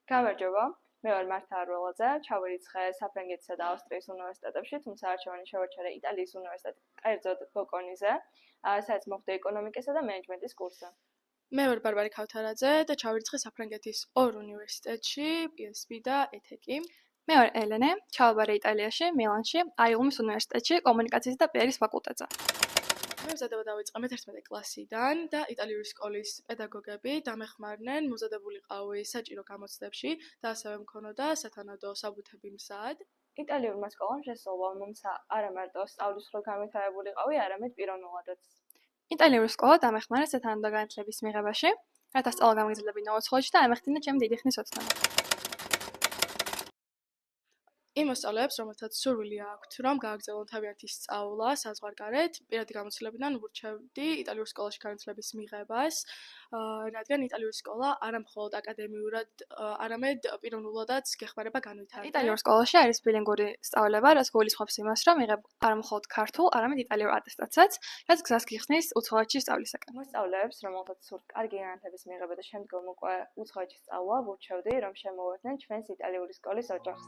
გამარჯობა, მე ვარ მართა არველაძე, ჩავირიცხე საფრანგეთისა და ავსტრიის უნივერსიტეტებში, თუმცა არჩევანი შევაჩერე იტალიის უნივერსიტეტ კერძოდ ბოკონიზე, სადაც მოხდა ეკონომიკისა და მენეჯმენტის კურსზე. მე ვარ ბარბარე ქავთარაძე და ჩავირიცხე საფრანგეთის ორ უნივერსიტეტში, PSB და ETHEC-ი. მე ვარ ელენე, ჩავაბარე იტალიაში, მილანში, აილუმის უნივერსიტეტში, კომუნიკაციის და PR-ის ფაკულტეტზე. მე მზადება დავიწყე მე-11 კლასიდან და იტალიური სკოლის პედაგოგები დამეხმარნენ მომზადებულიყავი საჭირო გამოცდებში და ასევე მქონოდა სათანადო საბუთები მზად. იტალიურმა სკოლამ შესწავლა მომცა არა მარტო სწავლის სრულ განვითარებულიყავი, არამედ პიროვნულადაც. იტალიური სკოლა დამეხმარა სათანადო განათლების მიღებაში, რათა სწავლა-გამგზავრებინა ოცხოში და ამეხდინა ჩემი დიდი ხნის ოცნება. იმ მოსწავლეებს, რომელთაც სურვილი აქვთ, რომ გააგრძელონ თავიანთი სწავლა საზღვარგარეთ, პირადი გამოცდილებიდან ვურჩევდი იტალიურ სკოლაში განათლების მიღებას, რადგან იტალიური სკოლა არა მხოლოდ აკადემიურად, არამედ პიროვნულადაც გეხმარება განვითარება. იტალიურ სკოლაში არის ბილინგური სწავლება, რაც გულისხმობს იმას, რომ იღებ არა მხოლოდ ქართულ, არამედ იტალიურ ატესტაციაც, რაც გზას გიხსნის უცხოეთში სწავლისაკენ. მოსწავლეებს, რომელთაც სურთ კარგი განათლების მიღება და შემდგომ უკვე უცხოეთში სწავლა, ვურჩევდი, რომ შემოვიდნენ ჩვენს იტალიური სკოლის ოჯახს.